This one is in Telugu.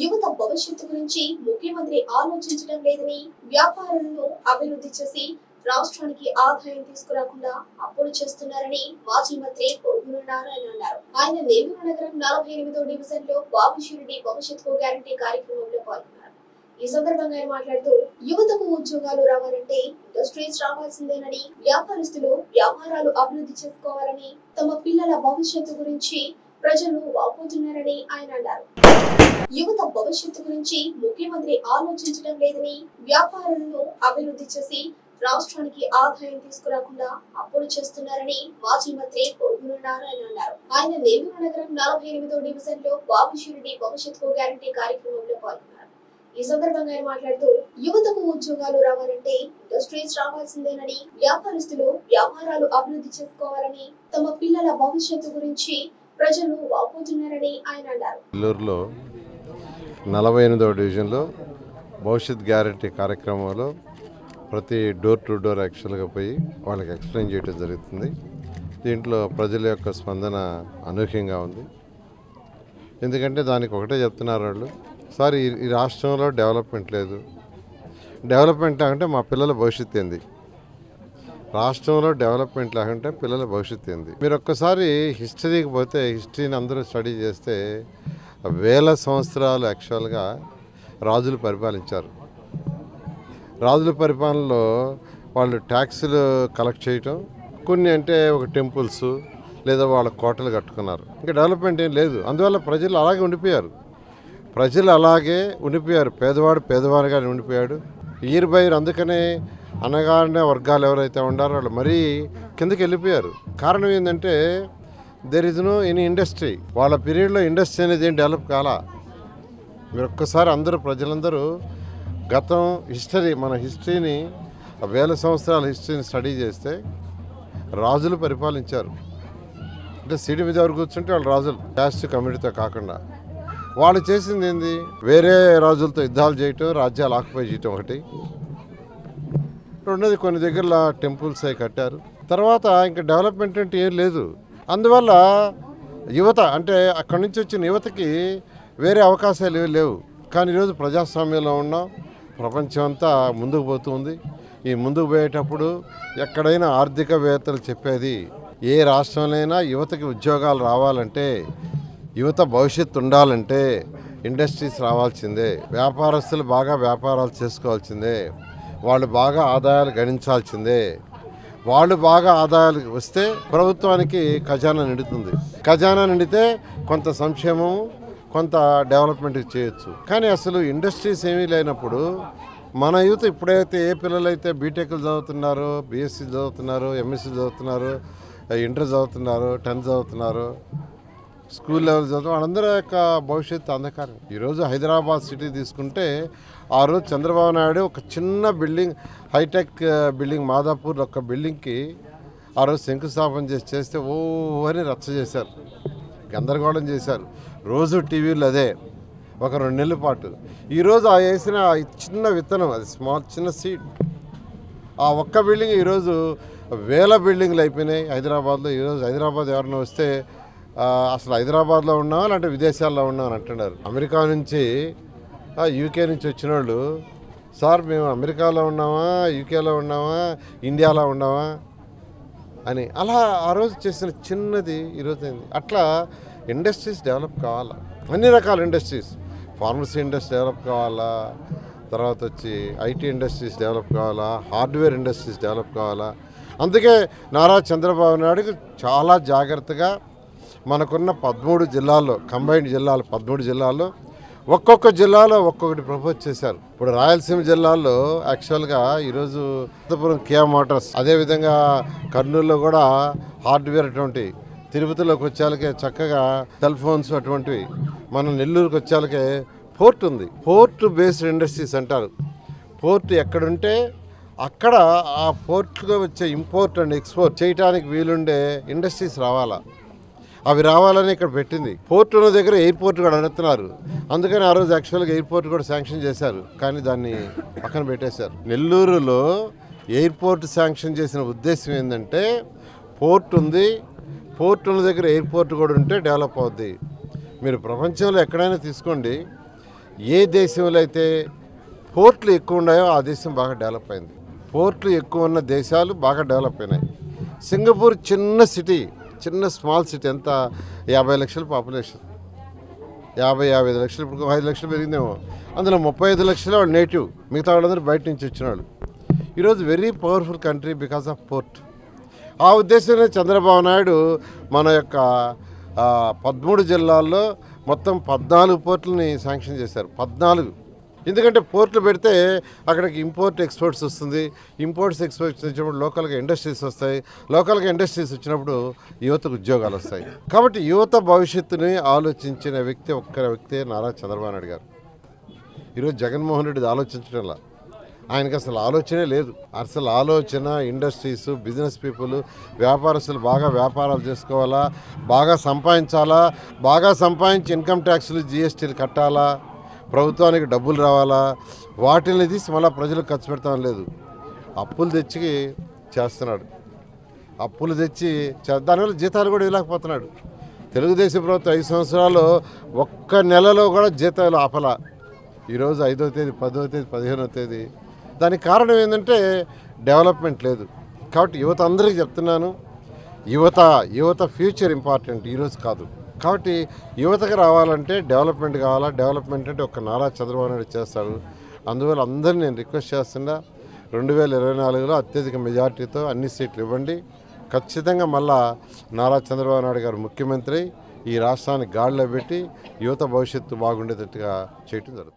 యువత భవిష్యత్తు గురించి ముఖ్యమంత్రి ఆలోచించడం లేదని, వ్యాపారాలను అభివృద్ధి చేసి రాష్ట్రానికి ఆదాయం తీసుకురాకుండా అప్పులు చేస్తున్నారని మాజీ మంత్రి పొరుగుల నారాయణ అన్నారు. ఆయన నెల్లూరు నగరం 48వ డివిజన్ లో బాబుషిరెడ్డి భవిష్యత్తు గ్యారంటీ కార్యక్రమంలో పాల్గొన్నారు. ఈ సందర్భంగా ఆయన మాట్లాడుతూ, యువతకు ఉద్యోగాలు రావాలంటే ఇండస్ట్రీస్ రావాల్సిందేనని, వ్యాపారస్తులు వ్యాపారాలు అభివృద్ధి చేసుకోవాలని, తమ పిల్లల భవిష్యత్తు గురించి ప్రజలు వాపోతున్నారని ఆయన అన్నారు. యువత భవిష్యత్తు గురించి ముఖ్యమంత్రి ఆలోచించడం లేదని, వ్యాపారాలను అభివృద్ధి చేసి రాష్ట్రానికి ఆదాయం తీసుకురాకుండా అప్పులు చేస్తున్నారని మాజీ మంత్రి పొరుగుల నారాయణ అన్నారు. ఆయన నెల్లూరు నగరం 48వ డివిజన్ లో బాబుషిరెడ్డి భవిష్యత్తు గ్యారంటీ కార్యక్రమంలో పాల్గొన్నారు. ఈ సందర్భంగా ఆయన మాట్లాడుతూ, యువతకు ఉద్యోగాలు రావాలంటే ఇండస్ట్రీస్ రావాల్సిందేనని, వ్యాపారస్తులు వ్యాపారాలు అభివృద్ధి చేసుకోవాలని, తమ పిల్లల భవిష్యత్తు గురించి ప్రజలు వాపోతున్నారని ఆయన అన్నారు. నెల్లూరులో 48వ డివిజన్లో భవిష్యత్ గ్యారంటీ కార్యక్రమంలో ప్రతి డోర్ టు డోర్ యాక్చువల్గా పోయి వాళ్ళకి ఎక్స్ప్లెయిన్ చేయడం జరుగుతుంది. దీంట్లో ప్రజల యొక్క స్పందన అనూహ్యంగా ఉంది. ఎందుకంటే దానికి ఒకటే చెప్తున్నారు వాళ్ళు, సార్ ఈ రాష్ట్రంలో డెవలప్మెంట్ లేదు, డెవలప్మెంట్ లేకుంటే మా పిల్లల భవిష్యత్తు ఏంది, రాష్ట్రంలో డెవలప్మెంట్ లేకుంటే పిల్లల భవిష్యత్తు ఏంది. మీరు ఒక్కసారి హిస్టరీకి పోతే, హిస్టరీని అందరూ స్టడీ చేస్తే వేల సంవత్సరాలు యాక్చువల్గా రాజులు పరిపాలించారు. రాజుల పరిపాలనలో వాళ్ళు ట్యాక్సులు కలెక్ట్ చేయటం, కొన్ని అంటే ఒక టెంపుల్స్ లేదా వాళ్ళ కోటలు కట్టుకున్నారు. ఇంకా డెవలప్మెంట్ ఏం లేదు. అందువల్ల ప్రజలు అలాగే ఉండిపోయారు. పేదవాడు పేదవాడిగానే ఉండిపోయాడు. ఈరు అందుకనే అనగానే వర్గాలు ఎవరైతే ఉండారో వాళ్ళు మరీ కిందకి వెళ్ళిపోయారు. కారణం ఏంటంటే there is no any industry. వాళ్ళ పీరియడ్లో ఇండస్ట్రీ అనేది ఏం డెవలప్ కాలా. మీరు ఒక్కసారి ప్రజలందరూ గతం మన హిస్టరీని, వేల సంవత్సరాల హిస్టరీని స్టడీ చేస్తే రాజులు పరిపాలించారు. అంటే సీడి మీద ఎవరు కూర్చుంటే వాళ్ళు రాజులు, క్యాస్ట్ కమ్యూనిటీతో కాకుండా. వాళ్ళు చేసింది ఏంది, వేరే రాజులతో యుద్ధాలు చేయటం, రాజ్యాలు ఆక్యుపై చేయటం ఒకటి. రెండోది కొన్ని దగ్గర టెంపుల్స్ అవి కట్టారు. తర్వాత ఇంకా డెవలప్మెంట్ అంటే ఏం లేదు. అందువల్ల యువత అంటే అక్కడి నుంచి వచ్చిన యువతకి వేరే అవకాశాలు లేవు. కానీ ఈరోజు ప్రజాస్వామ్యంలో ఉన్నాం, ప్రపంచం అంతా ముందుకు పోతుంది. ఈ ముందుకు పోయేటప్పుడు ఎక్కడైనా ఆర్థికవేత్తలు చెప్పేది, ఏ రాష్ట్రంలోనైనా యువతకి ఉద్యోగాలు రావాలంటే, యువత భవిష్యత్తు ఉండాలంటే ఇండస్ట్రీస్ రావాల్సిందే, వ్యాపారస్తులు బాగా వ్యాపారాలు చేసుకోవాల్సిందే, వాళ్ళు బాగా ఆదాయాలు గణించాల్సిందే. వాళ్ళు బాగా ఆదాయాలు వస్తే ప్రభుత్వానికి ఖజానా నిండుతుంది. ఖజానా నిండితే కొంత సంక్షేమం, కొంత డెవలప్మెంట్ చేయొచ్చు. కానీ అసలు ఇండస్ట్రీస్ ఏమీ లేనప్పుడు మన యూత్ ఇప్పుడైతే ఏ పిల్లలైతే బీటెక్లు చదువుతున్నారో, బీఎస్సీ చదువుతున్నారు, ఎంఎస్సీ చదువుతున్నారు, ఇంటర్ చదువుతున్నారు, 10th చదువుతున్నారు, స్కూల్ లెవెల్ చదువు, వాళ్ళందరూ యొక్క భవిష్యత్తు అంధకారం. ఈరోజు హైదరాబాద్ సిటీ తీసుకుంటే ఆ రోజు చంద్రబాబు నాయుడు ఒక చిన్న బిల్డింగ్, హైటెక్ బిల్డింగ్ మాదాపూర్ ఒక బిల్డింగ్కి ఆ రోజు శంకుస్థాపన చేస్తే ఓ అని రచ్చ చేశారు, గందరగోళం చేశారు. రోజు టీవీలు అదే ఒక 2 నెలల పాటు. ఈరోజు ఆ వేసిన చిన్న విత్తనం, అది చిన్న సీడ్, ఆ ఒక్క బిల్డింగ్ ఈరోజు వేల బిల్డింగ్లు అయిపోయినాయి హైదరాబాద్లో. ఈరోజు హైదరాబాద్ ఎవరైనా వస్తే అసలు హైదరాబాద్లో ఉన్నావా లేదంటే విదేశాల్లో ఉన్నామని అంటున్నారు. అమెరికా నుంచి, యూకే నుంచి వచ్చిన వాళ్ళు, సార్ మేము అమెరికాలో ఉన్నామా, యూకేలో ఉన్నామా, ఇండియాలో ఉన్నామా అని అలా ఆ రోజు చేసిన చిన్నది ఈరోజు అయింది. అట్లా ఇండస్ట్రీస్ డెవలప్ కావాలా, అన్ని రకాల ఇండస్ట్రీస్, ఫార్మసీ ఇండస్ట్రీ డెవలప్ కావాలా, తర్వాత వచ్చి ఐటీ ఇండస్ట్రీస్ డెవలప్ కావాలా, హార్డ్వేర్ ఇండస్ట్రీస్ డెవలప్ కావాలా. అందుకే నారా చంద్రబాబు నాయుడు చాలా జాగ్రత్తగా మనకున్న 13 జిల్లాల్లో, కంబైన్డ్ జిల్లాలు 13 జిల్లాల్లో ఒక్కొక్క జిల్లాలో ఒక్కొక్కటి ప్రపోజ్ చేశారు. ఇప్పుడు రాయలసీమ జిల్లాల్లో యాక్చువల్గా ఈరోజు అనంతపురం కియా మోటార్స్, అదేవిధంగా కర్నూలులో కూడా హార్డ్వేర్ అటువంటి, తిరుపతిలోకి వచ్చేళ్ళకే చక్కగా సెల్ ఫోన్స్ అటువంటివి, మన నెల్లూరుకి వచ్చేళ్ళకే పోర్ట్ ఉంది. పోర్ట్ బేస్డ్ ఇండస్ట్రీస్ అంటారు. పోర్ట్ ఎక్కడుంటే అక్కడ ఆ పోర్ట్గా వచ్చే ఇంపోర్ట్ అండ్ ఎక్స్పోర్ట్ చేయడానికి వీలుండే ఇండస్ట్రీస్ రావాలా. అవి రావాలని ఇక్కడ పెట్టింది. పోర్ట్ ఉన్న దగ్గర ఎయిర్పోర్ట్ కూడా అడుగుతున్నారు. అందుకని ఆ రోజు యాక్చువల్గా ఎయిర్పోర్ట్ కూడా శాంక్షన్ చేశారు, కానీ దాన్ని పక్కన పెట్టేశారు. నెల్లూరులో ఎయిర్పోర్ట్ శాంక్షన్ చేసిన ఉద్దేశం ఏంటంటే, పోర్ట్ ఉంది, పోర్ట్ ఉన్న దగ్గర ఎయిర్పోర్ట్ కూడా ఉంటే డెవలప్ అవుద్ది. మీరు ప్రపంచంలో ఎక్కడైనా తీసుకోండి, ఏ దేశంలో అయితే పోర్ట్లు ఎక్కువ ఉన్నాయో ఆ దేశం బాగా డెవలప్ అయింది. పోర్ట్లు ఎక్కువ ఉన్న దేశాలు బాగా డెవలప్ అయినాయి. సింగపూర్ చిన్న సిటీ, చిన్న స్మాల్ సిటీ, ఎంత 50 లక్షల పాపులేషన్, 55 లక్షలు, ఇప్పుడు 5 లక్షలు పెరిగిందేమో. అందులో 35 లక్షలు వాళ్ళు నేటివ్, మిగతా వాళ్ళందరూ బయట నుంచి వచ్చిన వాళ్ళు. ఈరోజు very powerful country because of port. ఆ ఉద్దేశంలో చంద్రబాబు నాయుడు మన యొక్క 13 జిల్లాల్లో మొత్తం 14 పోర్టులని శాంక్షన్ చేశారు. 14. ఎందుకంటే పోర్ట్లు పెడితే అక్కడికి ఇంపోర్ట్ ఎక్స్పోర్ట్స్ వస్తుంది. ఇంపోర్ట్స్ ఎక్స్పోర్ట్స్ వచ్చినప్పుడు లోకల్గా ఇండస్ట్రీస్ వస్తాయి. లోకల్గా ఇండస్ట్రీస్ వచ్చినప్పుడు యువతకు ఉద్యోగాలు వస్తాయి. కాబట్టి యువత భవిష్యత్తుని ఆలోచించిన వ్యక్తి ఒక్క వ్యక్తే నారా చంద్రబాబు నాయుడు గారు. ఈరోజు జగన్మోహన్ రెడ్డి ఆలోచించడంలా, ఆయనకి అసలు ఆలోచనే లేదు. అసలు ఆలోచన ఇండస్ట్రీస్, బిజినెస్ పీపుల్, వ్యాపారస్తులు బాగా వ్యాపారాలు చేసుకోవాలా, బాగా సంపాదించాలా, బాగా సంపాదించి ఇన్కమ్ ట్యాక్స్లు జిఎస్టీలు కట్టాలా, ప్రభుత్వానికి డబ్బులు రావాలా, వాటిని తీసి మళ్ళీ ప్రజలకు ఖర్చు పెడతాం లేదు. అప్పులు తెచ్చి చేస్తున్నాడు. అప్పులు తెచ్చి దానివల్ల జీతాలు కూడా ఇవ్వలేకపోతున్నాడు. తెలుగుదేశం ప్రభుత్వం 5 సంవత్సరాలు ఒక్క నెలలో కూడా జీతాలు ఆపలా. ఈరోజు 5వ తేదీ, 10వ తేదీ, 15వ తేదీ. దానికి కారణం ఏంటంటే డెవలప్మెంట్ లేదు. కాబట్టి యువత అందరికీ చెప్తున్నాను, యువత ఫ్యూచర్ ఇంపార్టెంట్, ఈరోజు కాదు. కాబట్టి యువతకు రావాలంటే డెవలప్మెంట్ కావాలా. డెవలప్మెంట్ అంటే ఒక నారా చంద్రబాబు నాయుడు చేస్తాడు. అందువల్ల అందరినీ నేను రిక్వెస్ట్ చేస్తున్నా, 2024లో అత్యధిక మెజార్టీతో అన్ని సీట్లు ఇవ్వండి. ఖచ్చితంగా మళ్ళా నారా చంద్రబాబు నాయుడు గారు ముఖ్యమంత్రి ఈ రాష్ట్రాన్ని గాడిలో పెట్టి యువత భవిష్యత్తు బాగుండేటట్టుగా చేయటం జరుగుతుంది.